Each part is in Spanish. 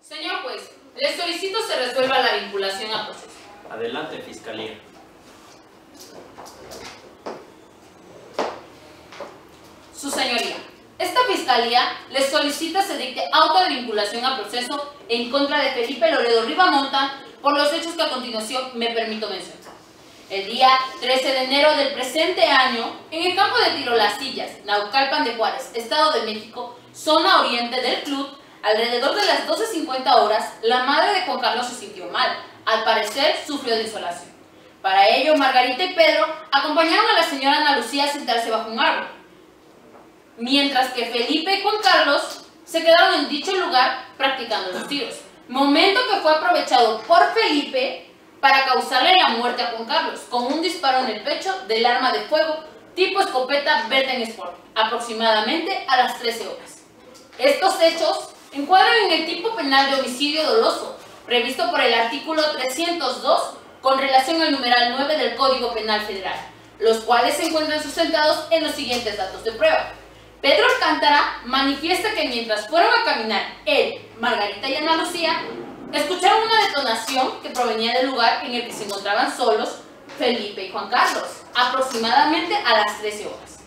Señor juez, le solicito se resuelva la vinculación a proceso. Adelante, Fiscalía. Su señoría, esta fiscalía le solicita se dicte auto de vinculación a proceso en contra de Felipe Loredo Ribamonta por los hechos que a continuación me permito mencionar. El día 13 de enero del presente año, en el campo de tiro Las Sillas, Naucalpan de Juárez, Estado de México, zona oriente del club, alrededor de las 12:50 horas, la madre de Juan Carlos se sintió mal. Al parecer, sufrió de insolación. Para ello, Margarita y Pedro acompañaron a la señora Ana Lucía a sentarse bajo un árbol, mientras que Felipe y Juan Carlos se quedaron en dicho lugar practicando los tiros, momento que fue aprovechado por Felipe para causarle la muerte a Juan Carlos con un disparo en el pecho del arma de fuego tipo escopeta Berten Sport, aproximadamente a las 13 horas. Estos hechos encuadran en el tipo penal de homicidio doloso, previsto por el artículo 302 con relación al numeral 9 del Código Penal Federal, los cuales se encuentran sustentados en los siguientes datos de prueba. Pedro Alcántara manifiesta que mientras fueron a caminar él, Margarita y Ana Lucía, escucharon una detonación que provenía del lugar en el que se encontraban solos Felipe y Juan Carlos, aproximadamente a las 13 horas.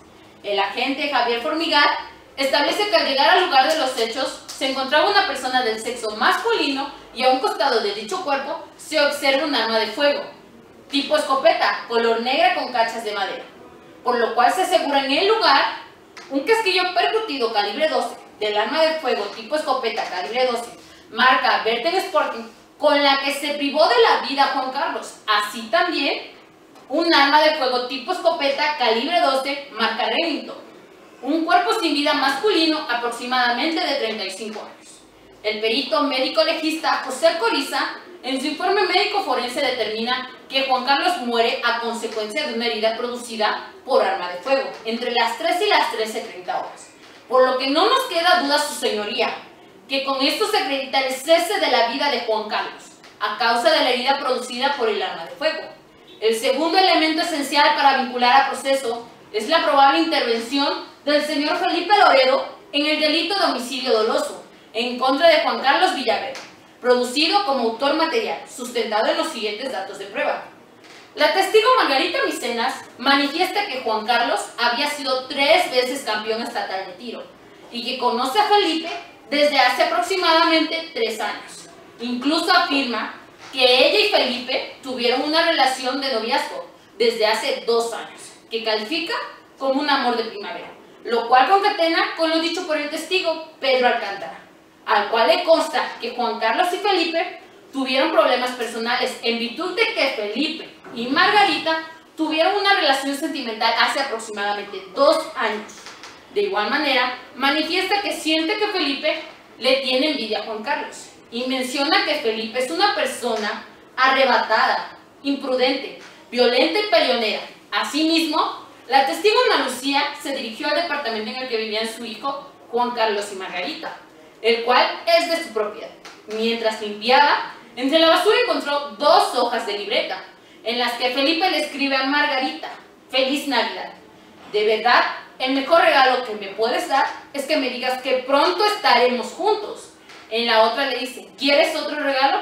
El agente Javier Formigal establece que al llegar al lugar de los hechos se encontraba una persona del sexo masculino y a un costado de dicho cuerpo se observa un arma de fuego, tipo escopeta, color negra con cachas de madera, por lo cual se asegura en el lugar un casquillo percutido calibre 12 del arma de fuego tipo escopeta calibre 12, marca Berten Sporting, con la que se privó de la vida Juan Carlos, así también un arma de fuego tipo escopeta calibre 12, marca Remington, un cuerpo sin vida masculino aproximadamente de 35 años. El perito médico legista José Coriza, en su informe médico forense, determina que Juan Carlos muere a consecuencia de una herida producida por arma de fuego entre las 13 y las 13:30 horas. Por lo que no nos queda duda, su señoría, que con esto se acredita el cese de la vida de Juan Carlos a causa de la herida producida por el arma de fuego. El segundo elemento esencial para vincular a proceso es la probable intervención del señor Felipe Loredo en el delito de homicidio doloso en contra de Juan Carlos Villaver, producido como autor material, sustentado en los siguientes datos de prueba. La testigo Margarita Micenas manifiesta que Juan Carlos había sido 3 veces campeón estatal de tiro y que conoce a Felipe desde hace aproximadamente 3 años. Incluso afirma que ella y Felipe tuvieron una relación de noviazgo desde hace 2 años, que califica como un amor de primavera, lo cual concatena con lo dicho por el testigo Pedro Alcántara, al cual le consta que Juan Carlos y Felipe tuvieron problemas personales en virtud de que Felipe y Margarita tuvieron una relación sentimental hace aproximadamente 2 años. De igual manera, manifiesta que siente que Felipe le tiene envidia a Juan Carlos y menciona que Felipe es una persona arrebatada, imprudente, violenta y peleonera. Asimismo, la testigo Ana Lucía se dirigió al departamento en el que vivían su hijo Juan Carlos y Margarita, el cual es de su propiedad. Mientras limpiaba, entre la basura encontró 2 hojas de libreta, en las que Felipe le escribe a Margarita: "Feliz Navidad. De verdad, el mejor regalo que me puedes dar es que me digas que pronto estaremos juntos". En la otra le dice: "¿Quieres otro regalo?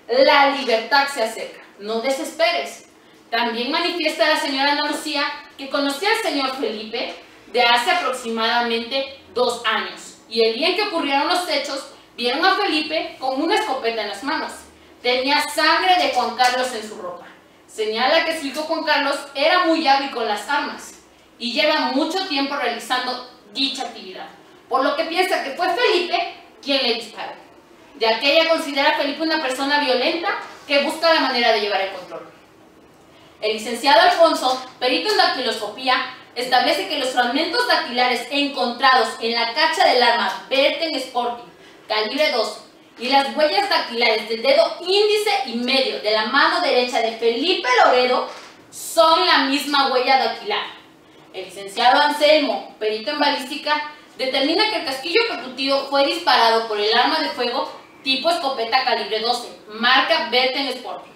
La libertad se acerca, no desesperes". También manifiesta la señora Ana Lucía que conocía al señor Felipe de hace aproximadamente 2 años, y el día en que ocurrieron los hechos, vieron a Felipe con una escopeta en las manos. Tenía sangre de Juan Carlos en su ropa. Señala que su hijo Juan Carlos era muy hábil con las armas y lleva mucho tiempo realizando dicha actividad, por lo que piensa que fue Felipe quien le disparó, ya que ella considera a Felipe una persona violenta que busca la manera de llevar el control. El licenciado Alfonso, perito en dactiloscopía, establece que los fragmentos dactilares encontrados en la cacha del arma Berten Sporting calibre 12 y las huellas dactilares del dedo índice y medio de la mano derecha de Felipe Loredo son la misma huella dactilar. El licenciado Anselmo, perito en balística, determina que el casquillo percutido fue disparado por el arma de fuego tipo escopeta calibre 12, marca Berten Sporting.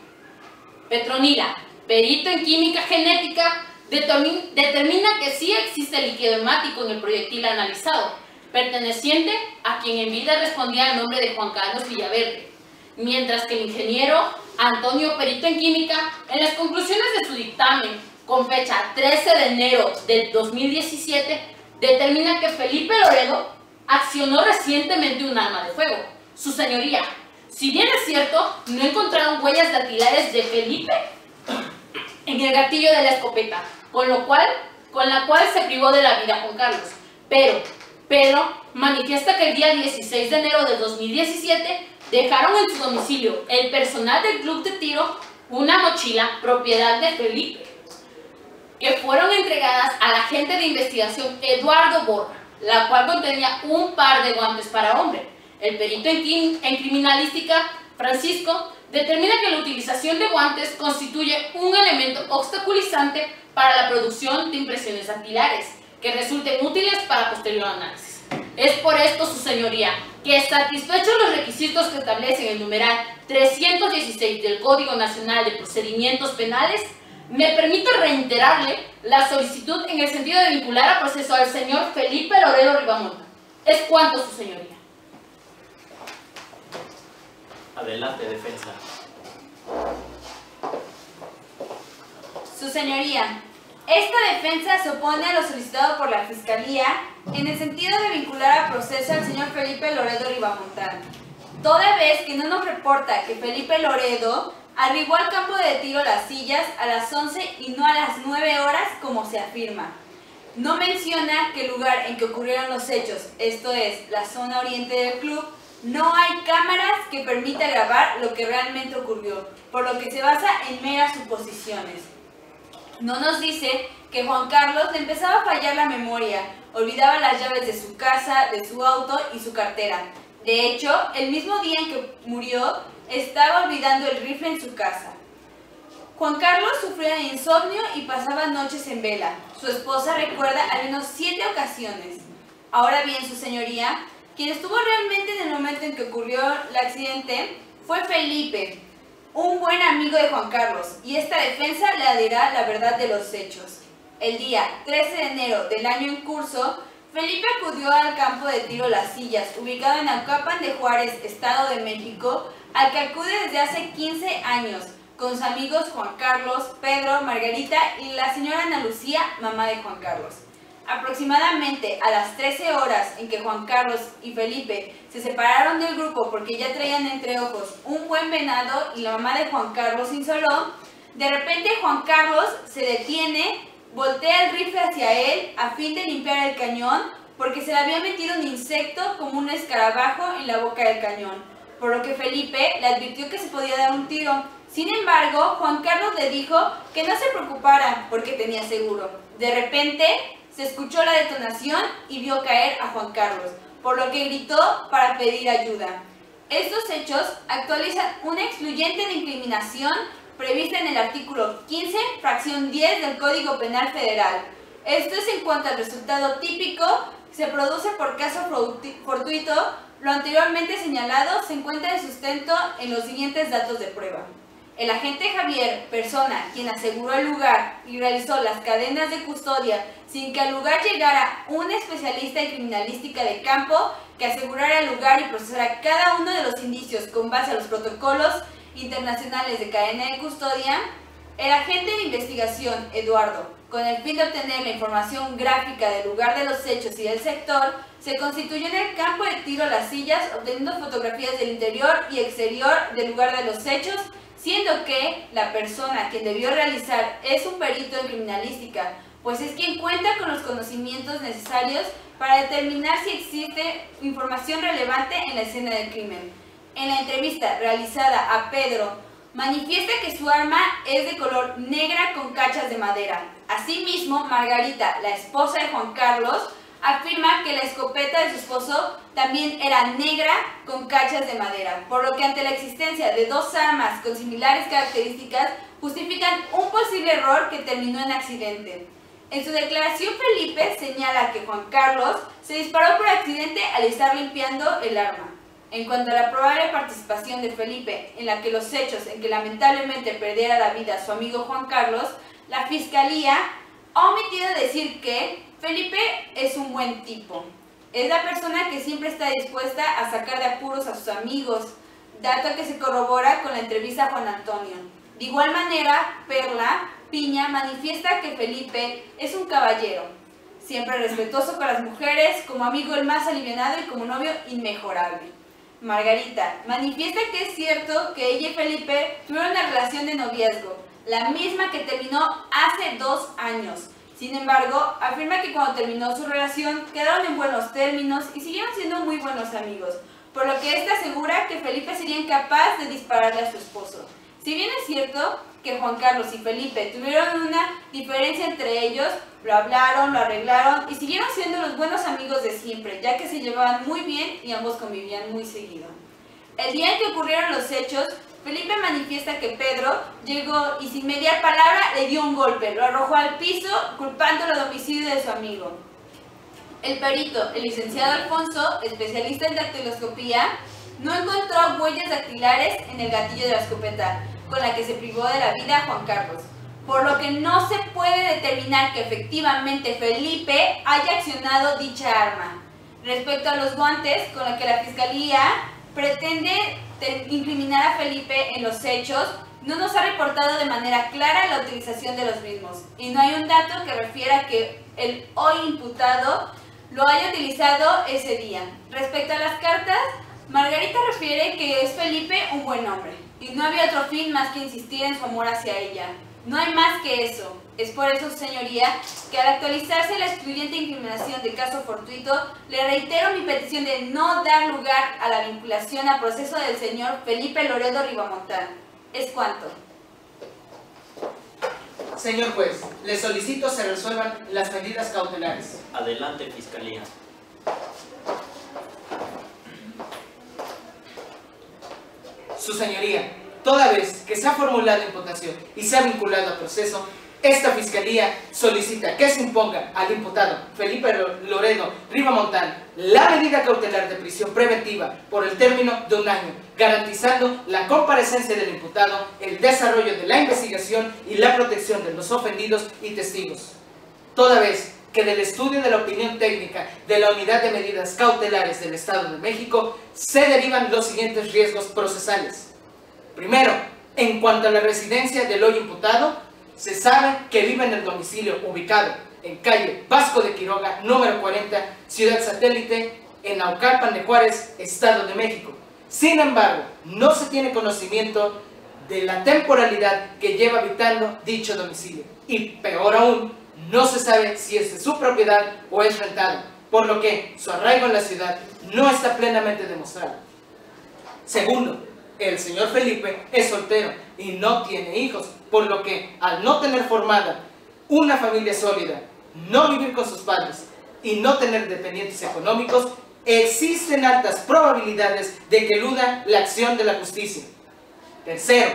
Petronila, perito en química genética, determina que sí existe líquido hemático en el proyectil analizado, perteneciente a quien en vida respondía al nombre de Juan Carlos Villaverde, mientras que el ingeniero Antonio, perito en química, en las conclusiones de su dictamen, con fecha 13 de enero del 2017, determina que Felipe Loredo accionó recientemente un arma de fuego. Su señoría, si bien es cierto, no encontraron huellas dactilares de Felipe en el gatillo de la escopeta, con la cual se privó de la vida Juan Carlos. Pero manifiesta que el día 16 de enero de 2017 dejaron en su domicilio el personal del club de tiro una mochila propiedad de Felipe, que fueron entregadas al agente de investigación Eduardo Borja, la cual contenía un par de guantes para hombre. El perito en criminalística, Francisco, determina que la utilización de guantes constituye un elemento obstaculizante para la producción de impresiones dactilares, que resulten útiles para posterior análisis. Es por esto, su señoría, que satisfechos los requisitos que establecen el numeral 316 del Código Nacional de Procedimientos Penales, me permito reiterarle la solicitud en el sentido de vincular a proceso al señor Felipe Loredo Ribamonta. Es cuanto, su señoría. Adelante, defensa. Su señoría, esta defensa se opone a lo solicitado por la Fiscalía en el sentido de vincular a proceso al señor Felipe Loredo Ribamonta, toda vez que no nos reporta que Felipe Loredo arribó al campo de tiro Las Sillas a las 11 y no a las 9 horas como se afirma. No menciona que el lugar en que ocurrieron los hechos, esto es, la zona oriente del club, no hay cámaras que permita grabar lo que realmente ocurrió, por lo que se basa en meras suposiciones. No nos dice que Juan Carlos le empezaba a fallar la memoria, olvidaba las llaves de su casa, de su auto y su cartera. De hecho, el mismo día en que murió, estaba olvidando el rifle en su casa. Juan Carlos sufría de insomnio y pasaba noches en vela. Su esposa recuerda al menos 7 ocasiones. Ahora bien, su señoría, quien estuvo realmente en el momento en que ocurrió el accidente fue Felipe, un buen amigo de Juan Carlos, y esta defensa le dirá la verdad de los hechos. El día 13 de enero del año en curso, Felipe acudió al campo de tiro Las Sillas, ubicado en Naucalpan de Juárez, Estado de México, al que acude desde hace 15 años, con sus amigos Juan Carlos, Pedro, Margarita y la señora Ana Lucía, mamá de Juan Carlos. Aproximadamente a las 13 horas en que Juan Carlos y Felipe se separaron del grupo porque ya traían entre ojos un buen venado y la mamá de Juan Carlos se insoló, de repente Juan Carlos se detiene, voltea el rifle hacia él a fin de limpiar el cañón porque se le había metido un insecto como un escarabajo en la boca del cañón, por lo que Felipe le advirtió que se podía dar un tiro. Sin embargo, Juan Carlos le dijo que no se preocupara porque tenía seguro. De repente se escuchó la detonación y vio caer a Juan Carlos, por lo que gritó para pedir ayuda. Estos hechos actualizan una excluyente de incriminación prevista en el artículo 15, fracción 10 del Código Penal Federal. Esto es en cuanto al resultado típico, se produce por caso fortuito. Lo anteriormente señalado se encuentra de sustento en los siguientes datos de prueba. El agente Javier, persona quien aseguró el lugar y realizó las cadenas de custodia sin que al lugar llegara un especialista en criminalística de campo que asegurara el lugar y procesara cada uno de los indicios con base a los protocolos internacionales de cadena de custodia, el agente de investigación, Eduardo, con el fin de obtener la información gráfica del lugar de los hechos y del sector, se constituyó en el campo de tiro Las Sillas obteniendo fotografías del interior y exterior del lugar de los hechos, siendo que la persona quien debió realizar es un perito en criminalística, pues es quien cuenta con los conocimientos necesarios para determinar si existe información relevante en la escena del crimen. En la entrevista realizada a Pedro, manifiesta que su arma es de color negra con cachas de madera. Asimismo, Margarita, la esposa de Juan Carlos, afirma que la escopeta de su esposo también era negra con cachas de madera, por lo que ante la existencia de dos armas con similares características, justifican un posible error que terminó en accidente. En su declaración, Felipe señala que Juan Carlos se disparó por accidente al estar limpiando el arma. En cuanto a la probable participación de Felipe en la que los hechos en que lamentablemente perdiera la vida su amigo Juan Carlos, la Fiscalía ha omitido decir que Felipe es un buen tipo. Es la persona que siempre está dispuesta a sacar de apuros a sus amigos, dato que se corrobora con la entrevista a Juan Antonio. De igual manera, Perla Piña manifiesta que Felipe es un caballero, siempre respetuoso con las mujeres, como amigo el más alivianado y como novio inmejorable. Margarita manifiesta que es cierto que ella y Felipe tuvieron una relación de noviazgo, la misma que terminó hace 2 años. Sin embargo, afirma que cuando terminó su relación quedaron en buenos términos y siguieron siendo muy buenos amigos, por lo que ésta asegura que Felipe sería incapaz de dispararle a su esposo. Si bien es cierto que Juan Carlos y Felipe tuvieron una diferencia entre ellos, lo hablaron, lo arreglaron y siguieron siendo los buenos amigos de siempre, ya que se llevaban muy bien y ambos convivían muy seguido. El día en que ocurrieron los hechos, Felipe manifiesta que Pedro llegó y sin mediar palabra le dio un golpe, lo arrojó al piso, culpándolo de homicidio de su amigo. El perito, el licenciado Alfonso, especialista en dactiloscopía, no encontró huellas dactilares en el gatillo de la escopeta, con la que se privó de la vida a Juan Carlos, por lo que no se puede determinar que efectivamente Felipe haya accionado dicha arma. Respecto a los guantes con los que la Fiscalía pretende incriminar a Felipe en los hechos, no nos ha reportado de manera clara la utilización de los mismos, y no hay un dato que refiera que el hoy imputado lo haya utilizado ese día. Respecto a las cartas, Margarita refiere que es Felipe un buen hombre, y no había otro fin más que insistir en su amor hacia ella. No hay más que eso. Es por eso, señoría, que al actualizarse la excluyente incriminación de caso fortuito, le reitero mi petición de no dar lugar a la vinculación a proceso del señor Felipe Loredo Ribamontán. Es cuanto. Señor juez, le solicito se resuelvan las medidas cautelares. Adelante, Fiscalía. Su señoría, toda vez que se ha formulado imputación y se ha vinculado a proceso, esta Fiscalía solicita que se imponga al imputado Felipe Loredo Ribamontán la medida cautelar de prisión preventiva por el término de 1 año, garantizando la comparecencia del imputado, el desarrollo de la investigación y la protección de los ofendidos y testigos. Toda vez que del estudio de la opinión técnica de la Unidad de Medidas Cautelares del Estado de México se derivan los siguientes riesgos procesales. Primero, en cuanto a la residencia del hoy imputado, se sabe que vive en el domicilio ubicado en calle Vasco de Quiroga, número 40, Ciudad Satélite, en Naucalpan de Juárez, Estado de México. Sin embargo, no se tiene conocimiento de la temporalidad que lleva habitando dicho domicilio. Y peor aún, no se sabe si es de su propiedad o es rentado, por lo que su arraigo en la ciudad no está plenamente demostrado. Segundo, el señor Felipe es soltero y no tiene hijos, por lo que al no tener formada una familia sólida, no vivir con sus padres y no tener dependientes económicos, existen altas probabilidades de que eluda la acción de la justicia. Tercero,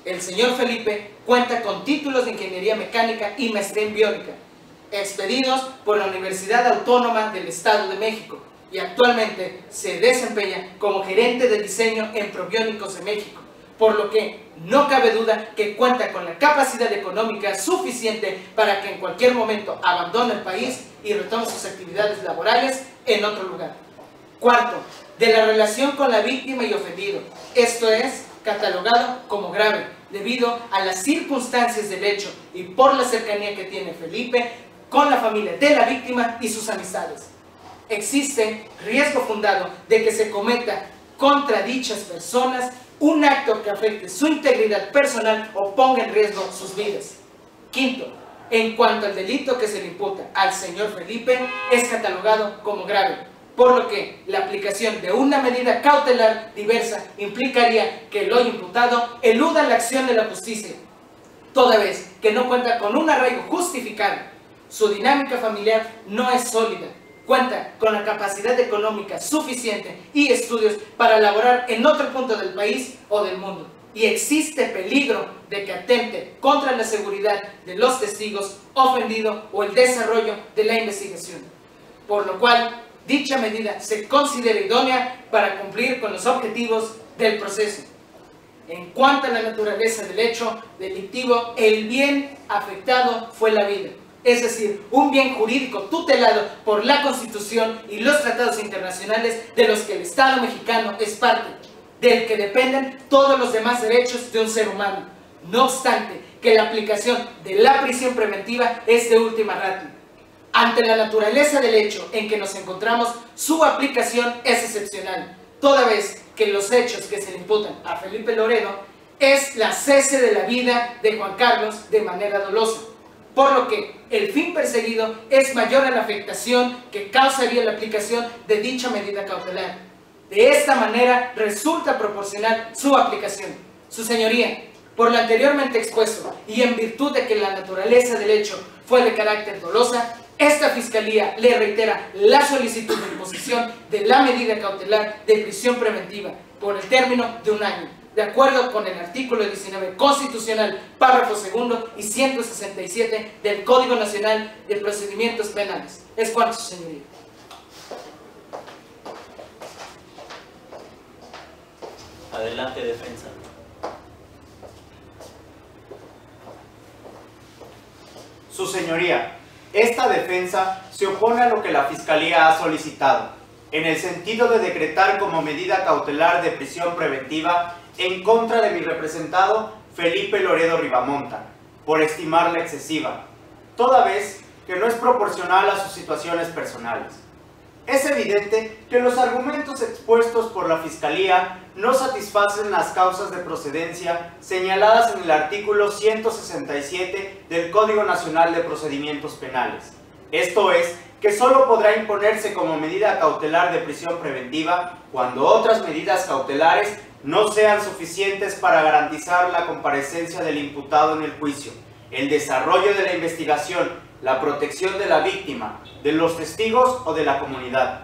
el señor Felipe cuenta con títulos de Ingeniería Mecánica y Maestría en Biónica, expedidos por la Universidad Autónoma del Estado de México, y actualmente se desempeña como gerente de diseño en Probiónicos de México, por lo que no cabe duda que cuenta con la capacidad económica suficiente para que en cualquier momento abandone el país y retome sus actividades laborales en otro lugar. Cuarto, de la relación con la víctima y ofendido, esto es catalogado como grave debido a las circunstancias del hecho y por la cercanía que tiene Felipe con la familia de la víctima y sus amistades. Existe riesgo fundado de que se cometa contra dichas personas un acto que afecte su integridad personal o ponga en riesgo sus vidas. Quinto, en cuanto al delito que se le imputa al señor Felipe, es catalogado como grave, por lo que la aplicación de una medida cautelar diversa implicaría que el hoy imputado eluda la acción de la justicia, toda vez que no cuenta con un arraigo justificado. Su dinámica familiar no es sólida, cuenta con la capacidad económica suficiente y estudios para laborar en otro punto del país o del mundo, y existe peligro de que atente contra la seguridad de los testigos ofendidos o el desarrollo de la investigación, por lo cual dicha medida se considera idónea para cumplir con los objetivos del proceso. En cuanto a la naturaleza del hecho delictivo, el bien afectado fue la vida, es decir, un bien jurídico tutelado por la Constitución y los tratados internacionales de los que el Estado mexicano es parte, del que dependen todos los demás derechos de un ser humano. No obstante, que la aplicación de la prisión preventiva es de última ratio. Ante la naturaleza del hecho en que nos encontramos, su aplicación es excepcional, toda vez que los hechos que se le imputan a Felipe Loredo es la cese de la vida de Juan Carlos de manera dolosa, por lo que el fin perseguido es mayor a la afectación que causaría la aplicación de dicha medida cautelar. De esta manera resulta proporcional su aplicación. Su señoría, por lo anteriormente expuesto y en virtud de que la naturaleza del hecho fue de carácter dolosa, esta Fiscalía le reitera la solicitud de imposición de la medida cautelar de prisión preventiva por el término de 1 año, de acuerdo con el artículo 19 constitucional, párrafo 2 y 167 del Código Nacional de Procedimientos Penales. Es cuanto, su señoría. Adelante, defensa. Su señoría, esta defensa se opone a lo que la Fiscalía ha solicitado, en el sentido de decretar como medida cautelar de prisión preventiva en contra de mi representado Felipe Loredo Ribamonta, por estimarla excesiva, toda vez que no es proporcional a sus situaciones personales. Es evidente que los argumentos expuestos por la Fiscalía no satisfacen las causas de procedencia señaladas en el artículo 167 del Código Nacional de Procedimientos Penales. Esto es, que solo podrá imponerse como medida cautelar de prisión preventiva cuando otras medidas cautelares no sean suficientes para garantizar la comparecencia del imputado en el juicio, el desarrollo de la investigación, la protección de la víctima, de los testigos o de la comunidad.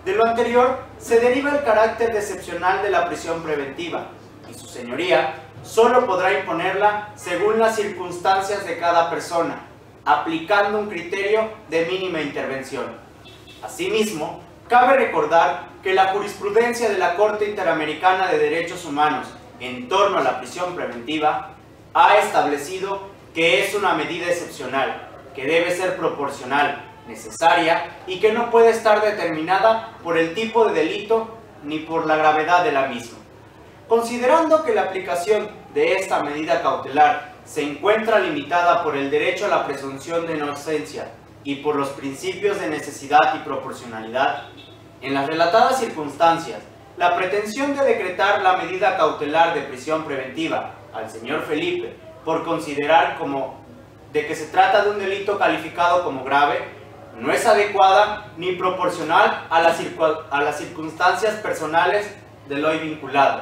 De lo anterior se deriva el carácter excepcional de la prisión preventiva, y su señoría solo podrá imponerla según las circunstancias de cada persona, aplicando un criterio de mínima intervención. Asimismo, cabe recordar que la jurisprudencia de la Corte Interamericana de Derechos Humanos en torno a la prisión preventiva ha establecido que es una medida excepcional, que debe ser proporcional, necesaria y que no puede estar determinada por el tipo de delito ni por la gravedad de la misma. Considerando que la aplicación de esta medida cautelar se encuentra limitada por el derecho a la presunción de inocencia y por los principios de necesidad y proporcionalidad, en las relatadas circunstancias, la pretensión de decretar la medida cautelar de prisión preventiva al señor Felipe por considerar de que se trata de un delito calificado como grave, no es adecuada ni proporcional a las circunstancias personales del hoy vinculado,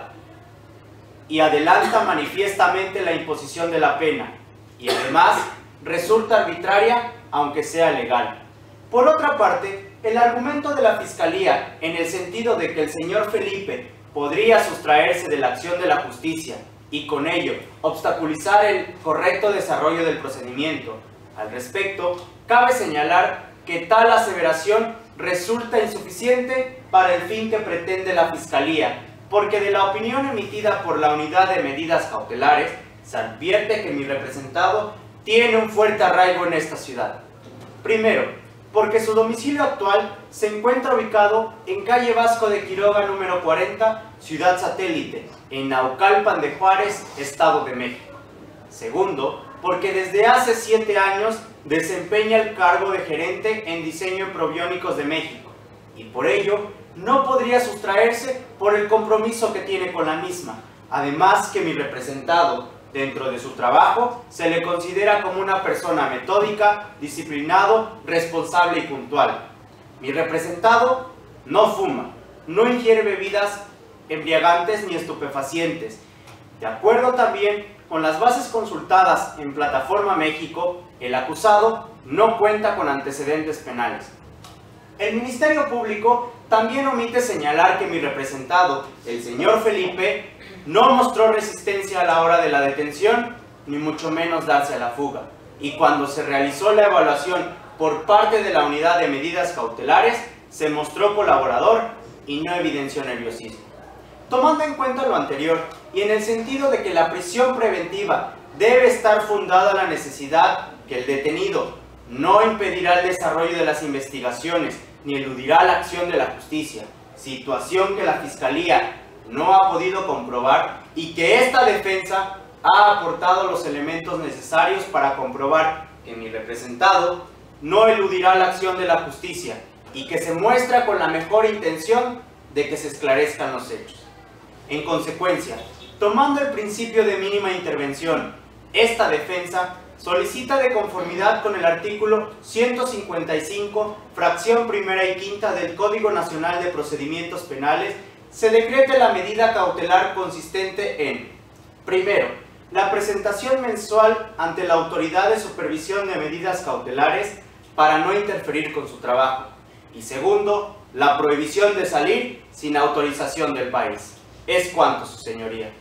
y adelanta manifiestamente la imposición de la pena, y además resulta arbitraria aunque sea legal. Por otra parte, el argumento de la Fiscalía, en el sentido de que el señor Felipe podría sustraerse de la acción de la justicia y con ello obstaculizar el correcto desarrollo del procedimiento. Al respecto, cabe señalar que tal aseveración resulta insuficiente para el fin que pretende la Fiscalía, porque de la opinión emitida por la Unidad de Medidas Cautelares se advierte que mi representado tiene un fuerte arraigo en esta ciudad. Primero, porque su domicilio actual se encuentra ubicado en calle Vasco de Quiroga número 40, Ciudad Satélite, en Naucalpan de Juárez, Estado de México. Segundo, porque desde hace 7 años desempeña el cargo de gerente en diseño en Probiónicos de México, y por ello no podría sustraerse por el compromiso que tiene con la misma. Además que mi representado, dentro de su trabajo, se le considera como una persona metódica, disciplinado, responsable y puntual. Mi representado no fuma, no ingiere bebidas embriagantes ni estupefacientes. De acuerdo también con las bases consultadas en Plataforma México, el acusado no cuenta con antecedentes penales. El Ministerio Público también omite señalar que mi representado, el señor Felipe, no mostró resistencia a la hora de la detención, ni mucho menos darse a la fuga. Y cuando se realizó la evaluación por parte de la Unidad de Medidas Cautelares, se mostró colaborador y no evidenció nerviosismo. Tomando en cuenta lo anterior, y en el sentido de que la prisión preventiva debe estar fundada en la necesidad que el detenido, no impedirá el desarrollo de las investigaciones ni eludirá la acción de la justicia, situación que la Fiscalía no ha podido comprobar y que esta defensa ha aportado los elementos necesarios para comprobar que mi representado no eludirá la acción de la justicia y que se muestra con la mejor intención de que se esclarezcan los hechos. En consecuencia, tomando el principio de mínima intervención, esta defensa solicita de conformidad con el artículo 155, fracción primera y quinta del Código Nacional de Procedimientos Penales, se decrete la medida cautelar consistente en: primero, la presentación mensual ante la Autoridad de Supervisión de Medidas Cautelares para no interferir con su trabajo, y segundo, la prohibición de salir sin autorización del país. Es cuanto, su señoría.